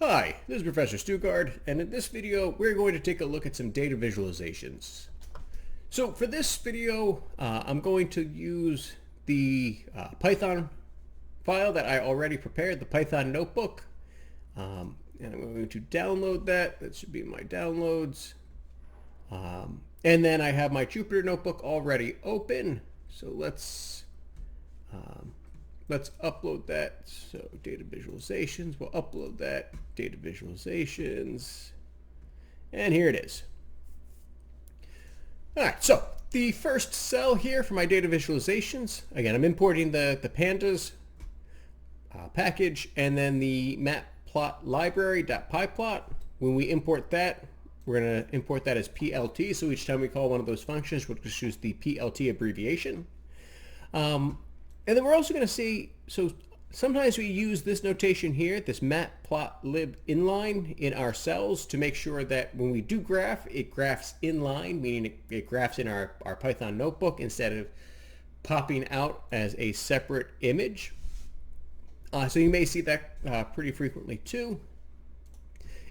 Hi, this is Professor Stugard, and in this video we're going to take a look at some data visualizations. So for this video, I'm going to use the Python file that I already prepared, the Python notebook, and I'm going to download that. That should be in my downloads. And then I have my Jupyter notebook already open, so let's upload that. So data visualizations, we'll upload that, data visualizations, and here it is. All right, so the first cell here for my data visualizations, again, I'm importing the pandas package and then the matplot library.pyplot. When we import that, we're going to import that as PLT, so each time we call one of those functions, we'll just use the PLT abbreviation. And then we're also going to see, so sometimes we use this notation here, this matplotlib inline in our cells to make sure that when we do graph, it graphs inline, meaning it graphs in our Python notebook instead of popping out as a separate image. So you may see that pretty frequently too.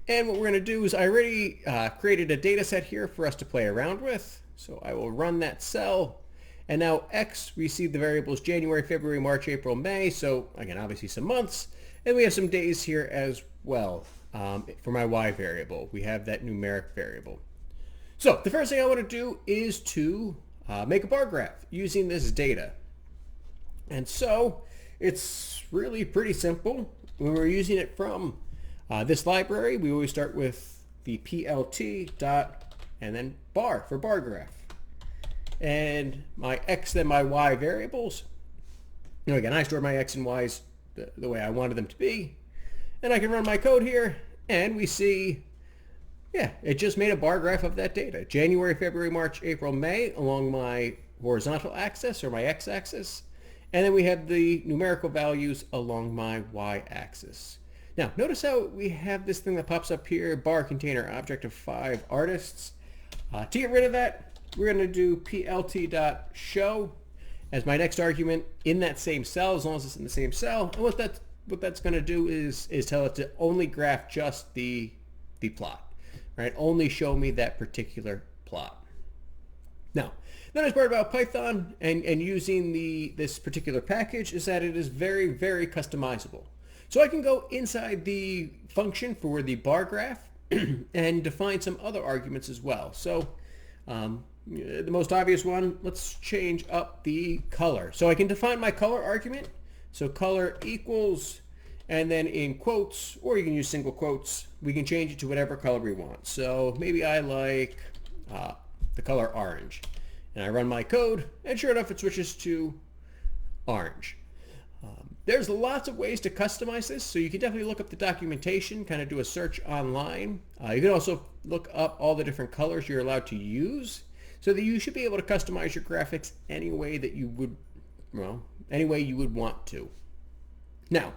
And what we're going to do is I already created a data set here for us to play around with. So I will run that cell. And now X, we see the variables January, February, March, April, May. So again, obviously some months. And we have some days here as well for my Y variable. We have that numeric variable. So the first thing I want to do is to make a bar graph using this data. And so it's really pretty simple. When we're using it from this library, we always start with the PLT dot and then bar for bar graph. And my X and my Y variables, again, I stored my X and Y's the way I wanted them to be. And I can run my code here, and we see, yeah, it just made a bar graph of that data. January, February, March, April, May along my horizontal axis or my X axis. And then we have the numerical values along my Y axis. Now, notice how we have this thing that pops up here, bar container object of 5 artists. To get rid of that, we're going to do plt.show as my next argument in that same cell, as long as it's in the same cell. And what that's going to do is tell it to only graph just the plot, right? Only show me that particular plot. Now, the nice part about Python and using this particular package is that it is very, very customizable. So I can go inside the function for the bar graph and define some other arguments as well. So the most obvious one, let's change up the color. So I can define my color argument. So color equals, and then in quotes, or you can use single quotes, we can change it to whatever color we want. So maybe I like the color orange. And I run my code, and sure enough, it switches to orange. There's lots of ways to customize this, so you can definitely look up the documentation, kind of do a search online. You can also look up all the different colors you're allowed to use, so that you should be able to customize your graphics any way that you would, well, any way you would want to. Now,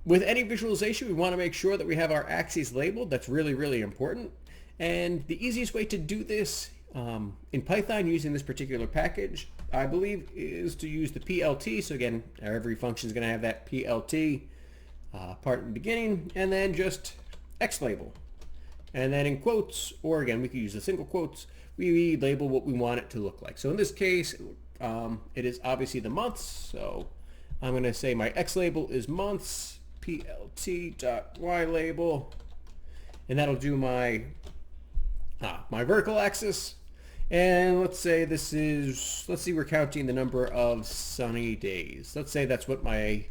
with any visualization, we want to make sure that we have our axes labeled. That's really, really important. And the easiest way to do this in Python using this particular package, I believe, is to use the PLT. So again, every function is going to have that PLT part in the beginning, and then just X label. And then in quotes, or again, we could use the single quotes, we label what we want it to look like. So in this case, it is obviously the months. So I'm going to say my X label is months, PLT.Y label, and that'll do my vertical axis. And let's say this is, let's see, we're counting the number of sunny days. Let's say that's what my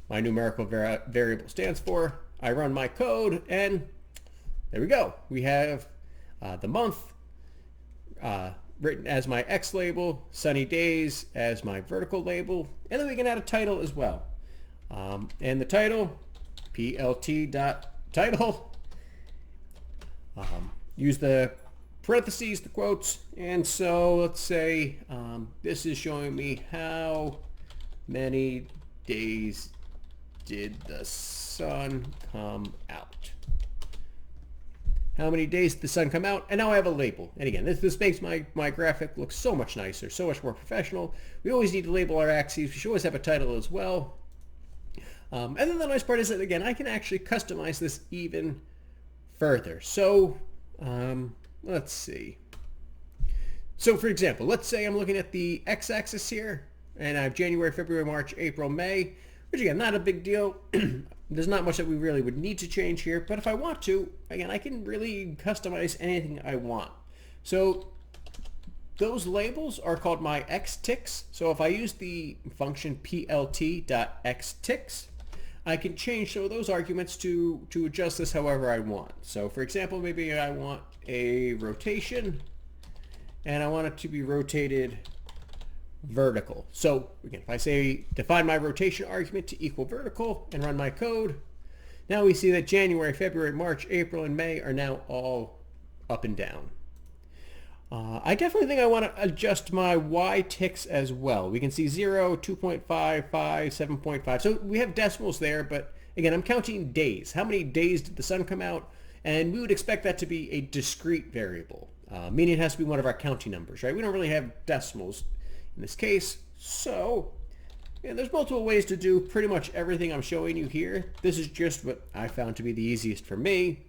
numerical variable stands for. I run my code, and there we go. We have the month written as my X label, sunny days as my vertical label, and then we can add a title as well. And the title, plt.title. Use the parentheses, the quotes, and so let's say this is showing me how many days did the sun come out. How many days did the sun come out? And now I have a label. And again, this makes my graphic look so much nicer, so much more professional. We always need to label our axes. We should always have a title as well. And then the nice part is that, again, I can actually customize this even further. So let's see. So for example, let's say I'm looking at the x-axis here, and I have January, February, March, April, May, which again, not a big deal. There's not much that we really would need to change here, but if I want to, again, I can really customize anything I want. So those labels are called my xticks. So if I use the function plt.xticks, I can change some of those arguments to adjust this however I want. So for example, maybe I want a rotation, and I want it to be rotated vertical. So again, if I say define my rotation argument to equal vertical and run my code, now we see that January, February, March, April, and May are now all up and down. I definitely think I want to adjust my y ticks as well. We can see 0, 2.5, 5, 7.5. So we have decimals there, but again, I'm counting days. How many days did the sun come out? And we would expect that to be a discrete variable, meaning it has to be one of our counting numbers, right? We don't really have decimals in this case. So there's multiple ways to do pretty much everything I'm showing you here. This is just what I found to be the easiest for me.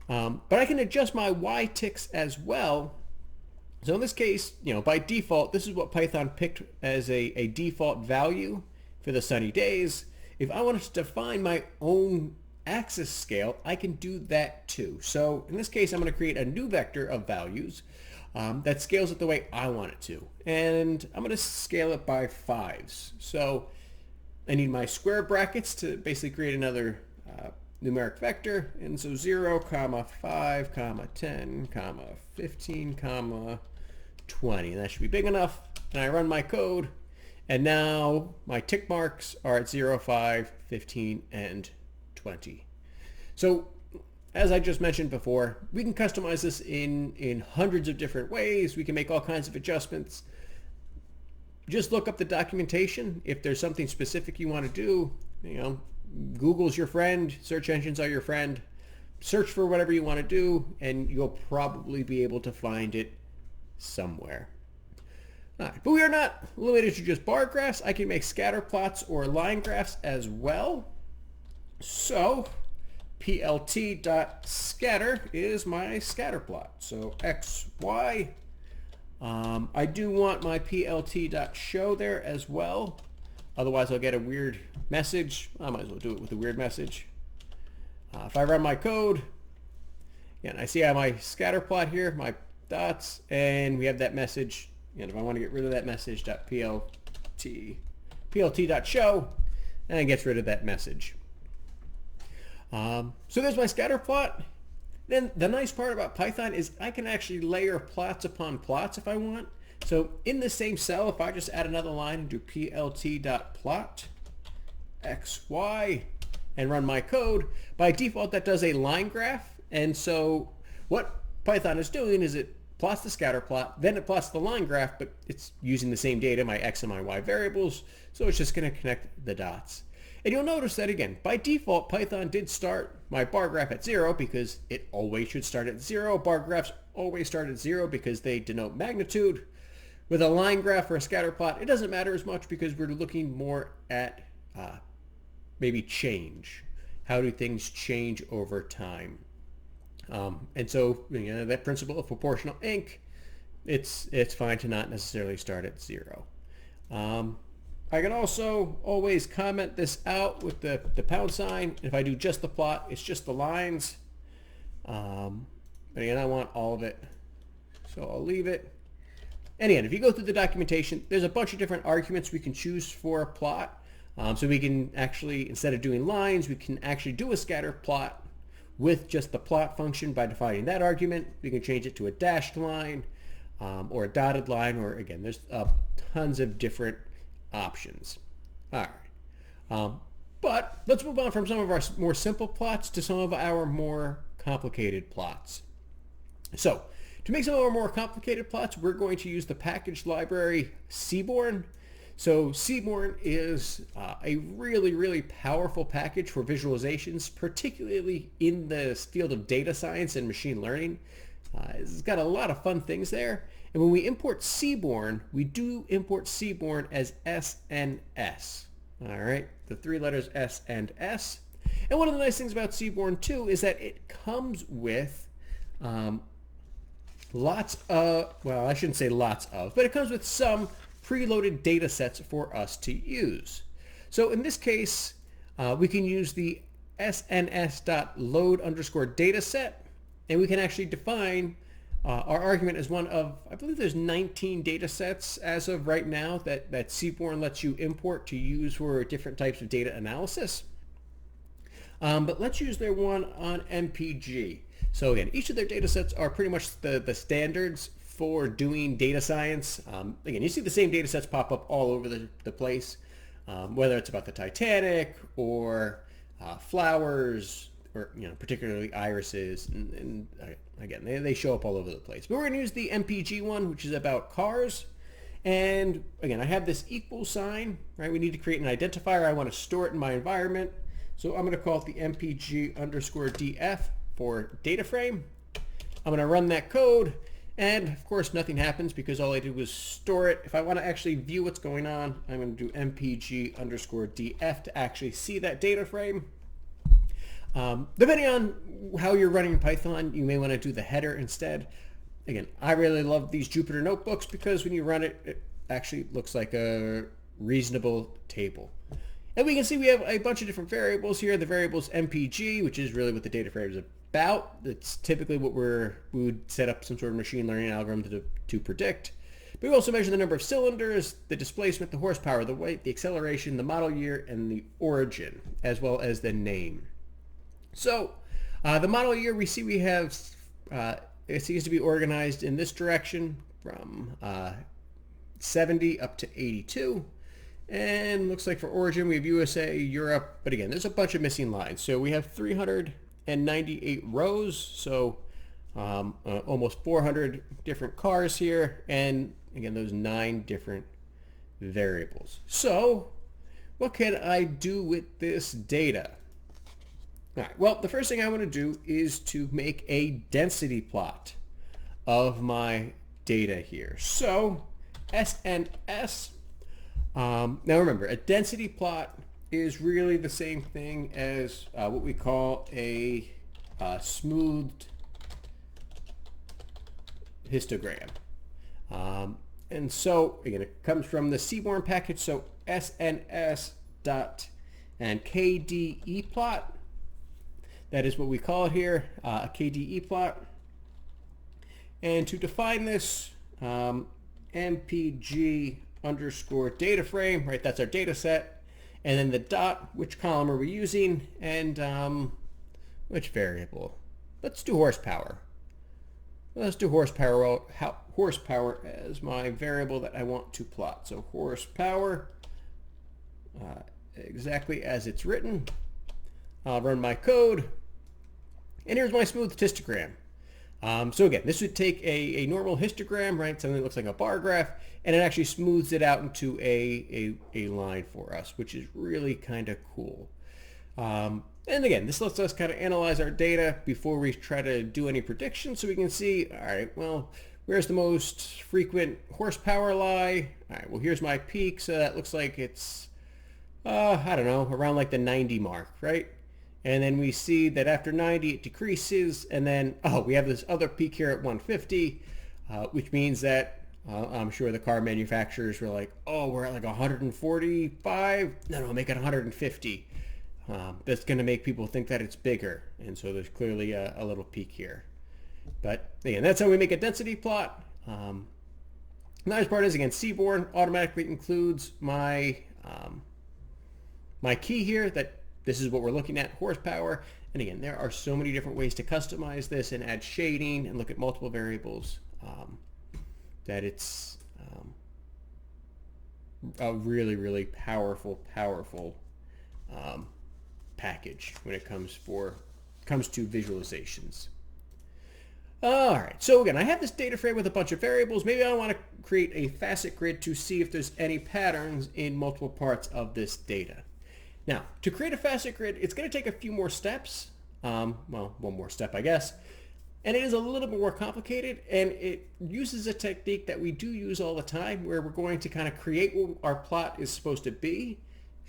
But I can adjust my y ticks as well. So in this case, by default, this is what Python picked as a default value for the sunny days. If I wanted to define my own axis scale, I can do that too. So in this case, I'm going to create a new vector of values that scales it the way I want it to. And I'm going to scale it by 5s. So I need my square brackets to basically create another numeric vector. And so 0, 5, 10, 15, 20. And that should be big enough. And I run my code. And now my tick marks are at 0, 5, 15, and 20. So as I just mentioned before, we can customize this in hundreds of different ways. We can make all kinds of adjustments. Just look up the documentation. If there's something specific you want to do, Google's your friend, search engines are your friend. Search for whatever you want to do, and you'll probably be able to find it somewhere. All right, but we are not limited to just bar graphs. I can make scatter plots or line graphs as well. So plt.scatter is my scatter plot. So x, y. I do want my plt.show there as well. Otherwise, I'll get a weird message. I might as well do it with a weird message. If I run my code, and I see I have my scatter plot here, my dots, and we have that message. And if I want to get rid of that message, plt.show, and it gets rid of that message. So there's my scatter plot. Then the nice part about Python is I can actually layer plots upon plots if I want. So in the same cell, if I just add another line and do plt.plot xy and run my code, by default that does a line graph. And so what Python is doing is it plots the scatter plot, then it plots the line graph, but it's using the same data, my x and my y variables, so it's just going to connect the dots. And you'll notice that again, by default, Python did start my bar graph at 0 because it always should start at 0. Bar graphs always start at 0 because they denote magnitude. With a line graph or a scatter plot, it doesn't matter as much because we're looking more at maybe change. How do things change over time? And so that principle of proportional inc, it's fine to not necessarily start at 0. I can also always comment this out with the pound sign. If I do just the plot, it's just the lines. But again, I want all of it, so I'll leave it. And again, if you go through the documentation, there's a bunch of different arguments we can choose for a plot. So we can actually, instead of doing lines, we can actually do a scatter plot with just the plot function by defining that argument. We can change it to a dashed line or a dotted line, or again, there's tons of different options. All right. But let's move on from some of our more simple plots to some of our more complicated plots. So to make some of our more complicated plots, we're going to use the package library Seaborn. So Seaborn is a really, really powerful package for visualizations, particularly in the field of data science and machine learning. It's got a lot of fun things there. And when we import Seaborn, we do import Seaborn as SNS. All right. the three letters S and S. And one of the nice things about Seaborn too is that it comes with lots of, well, I shouldn't say lots of, but it comes with some preloaded data sets for us to use. So in this case, we can use the sns.load_dataset, and we can actually define our argument as one of, I believe there's 19 data sets as of right now that Seaborn lets you import to use for different types of data analysis. But let's use their one on Mpg. So again, each of their data sets are pretty much the standards for doing data science. Again, you see the same data sets pop up all over the place, whether it's about the Titanic or flowers, or particularly irises, and again, they show up all over the place. But we're going to use the Mpg one, which is about cars. And again, I have this equal sign, right? We need to create an identifier. I want to store it in my environment. So I'm going to call it the Mpg_df for data frame. I'm going to run that code, and of course nothing happens because all I did was store it. If I want to actually view what's going on, I'm going to do Mpg_df to actually see that data frame. Depending on how you're running Python, you may want to do the header instead. Again, I really love these Jupyter notebooks because when you run it, it actually looks like a reasonable table. And we can see we have a bunch of different variables here. The variable's Mpg, which is really what the data frame is about. That's typically what we would set up some sort of machine learning algorithm to predict. But we also measure the number of cylinders, the displacement, the horsepower, the weight, the acceleration, the model year, and the origin, as well as the name. So the model year, we see we have, it seems to be organized in this direction from 70 up to 82. And looks like for origin, we have USA, Europe, but again, there's a bunch of missing lines. So we have 398 rows, so almost 400 different cars here, and again, those 9 different variables. So what can I do with this data? All right, well, the first thing I want to do is to make a density plot of my data here. So SNS. Now remember, a density plot is really the same thing as what we call a smoothed histogram. And so, again, it comes from the Seaborn package, so SNS dot and KDE plot. That is what we call it here, a KDE plot. And to define this, Mpg_data frame, right? That's our data set. And then the dot, which column are we using? And which variable? Let's do horsepower. Let's do horsepower as my variable that I want to plot. So horsepower, exactly as it's written. I'll run my code. And here's my smoothed histogram. So again, this would take a normal histogram, right? Something that looks like a bar graph, and it actually smooths it out into a line for us, which is really kind of cool. And again, this lets us kind of analyze our data before we try to do any predictions, so we can see, all right, well, where's the most frequent horsepower lie? All right, well, here's my peak, so that looks like it's, I don't know, around like the 90 mark, right? And then we see that after 90, it decreases. And then, we have this other peak here at 150, which means that I'm sure the car manufacturers were like, we're at like 145. No, make it 150. That's going to make people think that it's bigger. And so there's clearly a little peak here. But again, that's how we make a density plot. The nice part is, again, Seaborn automatically includes my key here that this is what we're looking at, horsepower. And again, there are so many different ways to customize this and add shading and look at multiple variables that it's a really, really powerful package when it comes to visualizations. All right, so again, I have this data frame with a bunch of variables. Maybe I want to create a facet grid to see if there's any patterns in multiple parts of this data. Now, to create a facet grid, it's going to take a few more steps. Well, one more step, I guess. And it is a little bit more complicated, and it uses a technique that we do use all the time, where we're going to kind of create what our plot is supposed to be,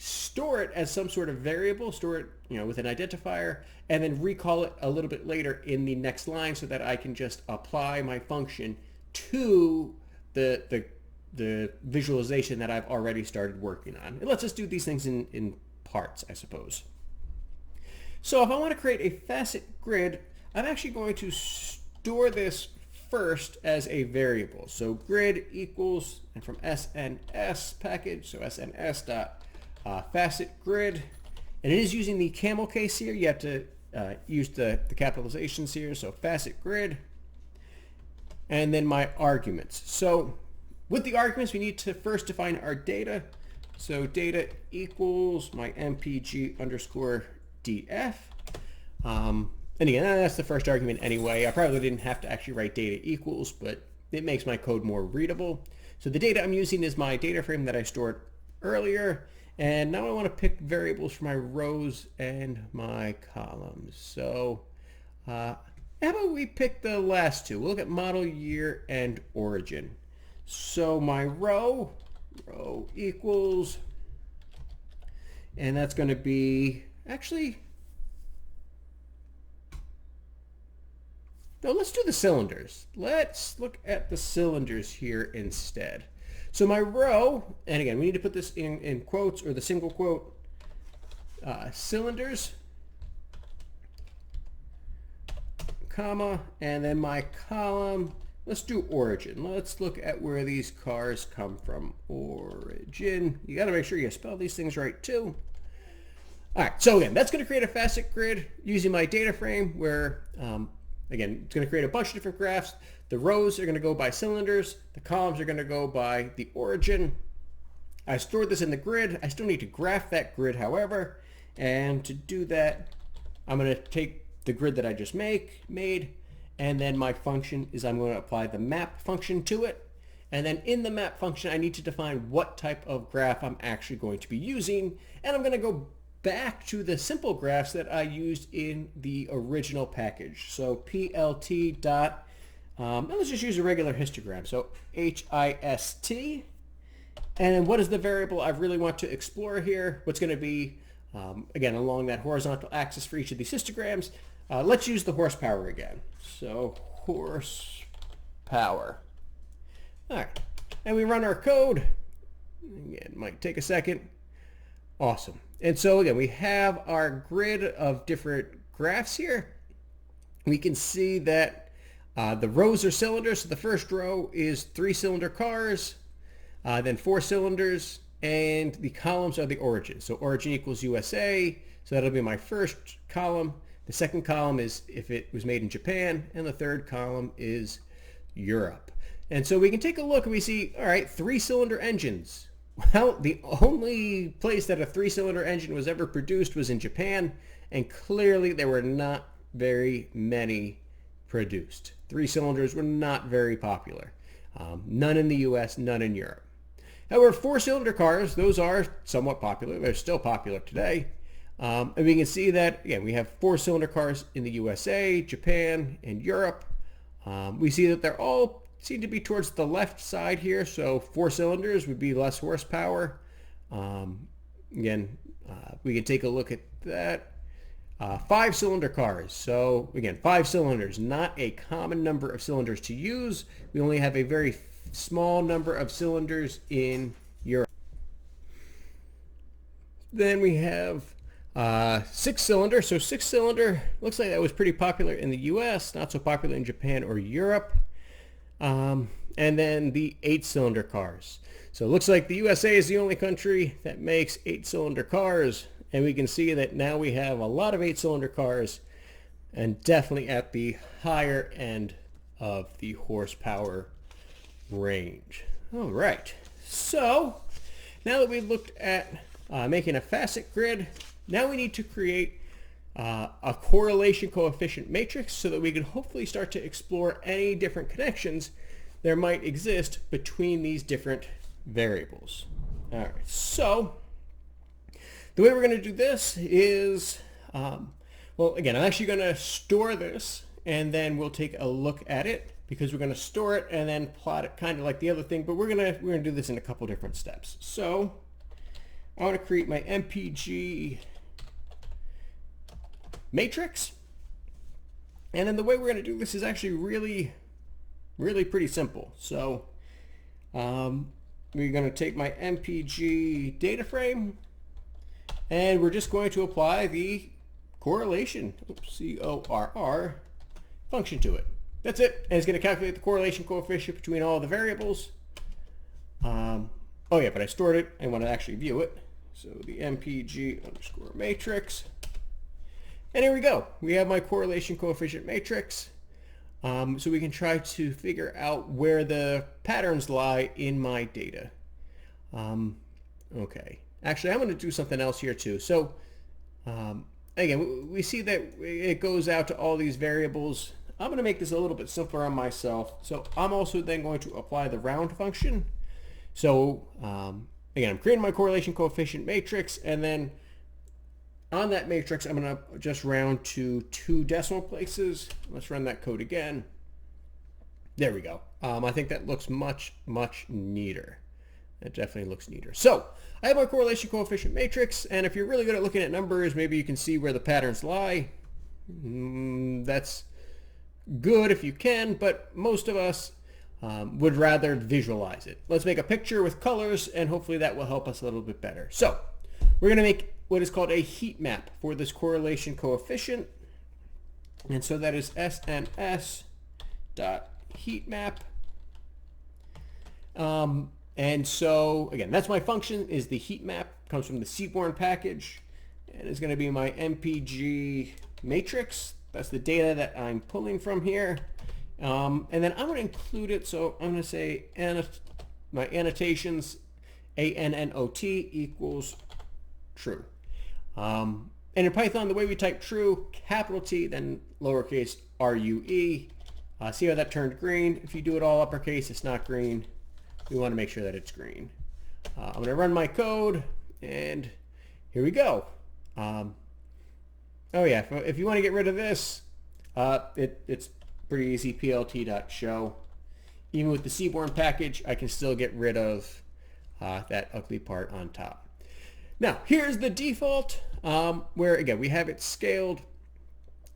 store it as some sort of variable, store it, with an identifier, and then recall it a little bit later in the next line so that I can just apply my function to the visualization that I've already started working on. And let's just do these things in parts, I suppose. So if I want to create a facet grid, I'm actually going to store this first as a variable. So grid equals, and from SNS package, so SNS dot facet grid, and it is using the camel case here. You have to use the capitalizations here. So facet grid, and then my arguments. So with the arguments, we need to first define our data. So data equals my mpg underscore df. And again, that's the first argument anyway. I probably didn't have to actually write data equals, but it makes my code more readable. So the data I'm using is my data frame that I stored earlier. And now I want to pick variables for my rows and my columns. So how about we pick the last two? We'll look at model year and origin. So my row equals, and that's going to be, actually, no, let's do the cylinders. Let's look at the cylinders here instead. So my row, and again, we need to put this in quotes or the single quote, cylinders, comma, and then my column, let's do origin. Let's look at where these cars come from. Origin. You got to make sure you spell these things right too. All right, so again, that's going to create a facet grid using my data frame where, again, it's going to create a bunch of different graphs. The rows are going to go by cylinders. The columns are going to go by the origin. I stored this in the grid. I still need to graph that grid, however. And to do that, I'm going to take the grid that I just made, and then my function is I'm going to apply the map function to it. And then in the map function, I need to define what type of graph I'm actually going to be using. And I'm going to go back to the simple graphs that I used in the original package. So plt dot, let's just use a regular histogram. So HIST, and then what is the variable I really want to explore here? What's going to be, again, along that horizontal axis for each of these histograms. Let's use the horsepower again. So horsepower. All right, and we run our code. Again, it might take a second. Awesome. And so again, we have our grid of different graphs here. We can see that the rows are cylinders. So the first row is 3-cylinder cars, then 4 cylinders, and the columns are the origin. So origin equals USA. So that'll be my first column. The second column is if it was made in Japan, and the third column is Europe. And so we can take a look and we see, all right, 3-cylinder engines. Well, the only place that a 3-cylinder engine was ever produced was in Japan, and clearly there were not very many produced. 3 cylinders were not very popular. None in the US, none in Europe. However, 4-cylinder cars, those are somewhat popular. They're still popular today. And we can see that, again, we have 4-cylinder cars in the USA, Japan, and Europe. We see that they're all seem to be towards the left side here. So 4 cylinders would be less horsepower. Again, we can take a look at that. 5-cylinder cars. So again, 5 cylinders, not a common number of cylinders to use. We only have a very small number of cylinders in Europe. Then we have 6-cylinder. So 6-cylinder looks like that was pretty popular in the US, not so popular in Japan or Europe. And then the 8-cylinder cars. So it looks like the USA is the only country that makes 8-cylinder cars. And we can see that now we have a lot of 8-cylinder cars, and definitely at the higher end of the horsepower range. All right. So now that we've looked at making a facet grid, now we need to create a correlation coefficient matrix so that we can hopefully start to explore any different connections there might exist between these different variables. All right. So the way we're going to do this is, well, again, I'm actually going to store this, and then we'll take a look at it because we're going to store it and then plot it kind of like the other thing, but we're going to do this in a couple different steps. So, I want to create my Mpg Matrix. And then the way we're going to do this is actually really pretty simple. So we're going to take my Mpg data frame, and we're just going to apply the correlation, CORR, function to it. That's it. And it's going to calculate the correlation coefficient between all the variables. Oh yeah, but I stored it. I want to actually view it. So the Mpg underscore matrix. And here we go. We have my correlation coefficient matrix. So we can try to figure out where the patterns lie in my data. Okay. Actually, I'm going to do something else here too. So again, we see that it goes out to all these variables. I'm going to make this a little bit simpler on myself. So I'm also then going to apply the round function. So again, I'm creating my correlation coefficient matrix, and then on that matrix, I'm going to just round to 2 decimal places. Let's run that code again. There we go. I think that looks much neater. That definitely looks neater. So I have my correlation coefficient matrix, and if you're really good at looking at numbers, maybe you can see where the patterns lie. That's good if you can, but most of us would rather visualize it. Let's make a picture with colors, and hopefully that will help us a little bit better. So we're going to make what is called a heat map for this correlation coefficient. And so that is SNS dot heat map. And so again, that's my function, is the heat map. Comes from the Seaborn package, and it's going to be my Mpg matrix. That's the data that I'm pulling from here. And then I'm going to include it. So I'm going to say my annotations, ANNOT equals true. And in Python, the way we type true, capital T, then lowercase RUE. See how that turned green? If you do it all uppercase, it's not green. We want to make sure that it's green. I'm going to run my code, and here we go. Oh yeah, if you want to get rid of this, it's pretty easy, plt.show. Even with the Seaborn package, I can still get rid of that ugly part on top. Now, here's the default, where again, we have it scaled.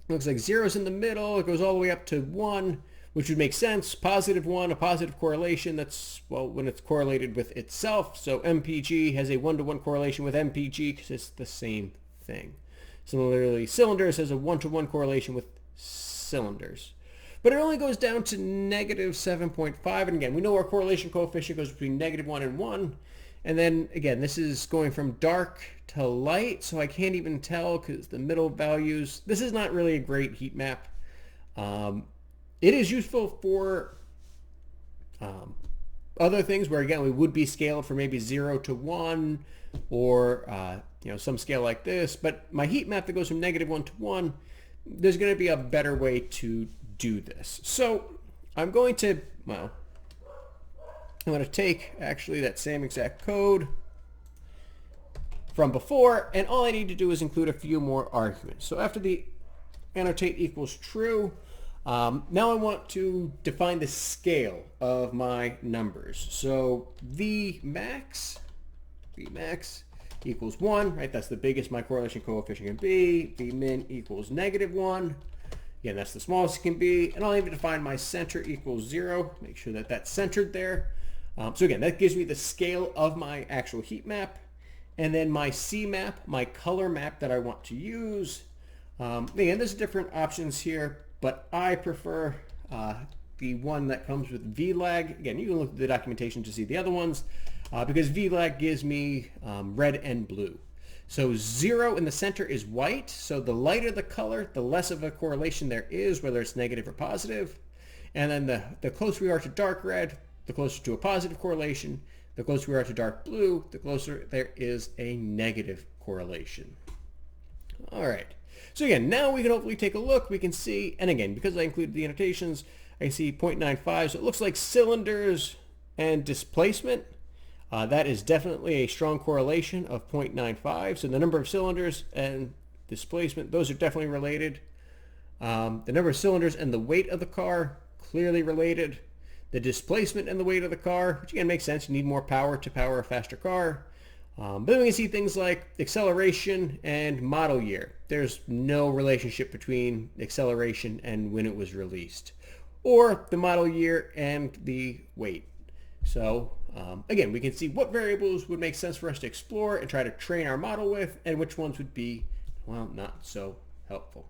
It looks like 0's in the middle. It goes all the way up to 1, which would make sense. Positive 1, a positive correlation. That's, well, when it's correlated with itself. So Mpg has a 1-to-1 correlation with Mpg because it's the same thing. Similarly, cylinders has a 1-to-1 correlation with cylinders. But it only goes down to -7.5. And again, we know our correlation coefficient goes between -1 and 1. And then again, this is going from dark to light, so I can't even tell because the middle values. This is not really a great heat map. It is useful for other things where, again, we would be scaled for maybe 0 to 1 or some scale like this. But my heat map that goes from -1 to 1, there's going to be a better way to do this. So I'm going to, I'm going to take actually that same exact code from before, and all I need to do is include a few more arguments. So after the annotate equals true, now I want to define the scale of my numbers. So Vmax equals 1, right? That's the biggest my correlation coefficient can be. Vmin equals -1. Again, that's the smallest it can be. And I'll even define my center equals 0. Make sure that that's centered there. So again, that gives me the scale of my actual heat map. And then my C map, my color map that I want to use. Again, there's different options here, but I prefer the one that comes with VLAG. Again, you can look at the documentation to see the other ones, because VLAG gives me red and blue. So 0 in the center is white. So the lighter the color, the less of a correlation there is, whether it's negative or positive. And then the closer we are to dark red, the closer to a positive correlation. The closer we are to dark blue, the closer there is a negative correlation. All right. So again, now we can hopefully take a look. We can see, and again, because I included the annotations, I see 0.95. So it looks like cylinders and displacement. That is definitely a strong correlation of 0.95. So the number of cylinders and displacement, those are definitely related. The number of cylinders and the weight of the car, clearly related. The displacement and the weight of the car, which again makes sense. You need more power to power a faster car. But then we can see things like acceleration and model year. There's no relationship between acceleration and when it was released, or the model year and the weight. So again, we can see what variables would make sense for us to explore and try to train our model with, and which ones would be, well, not so helpful.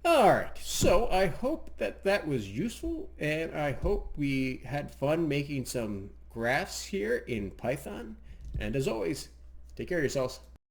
All right, so I hope that that was useful, and I hope we had fun making some graphs here in Python. And as always, take care of yourselves.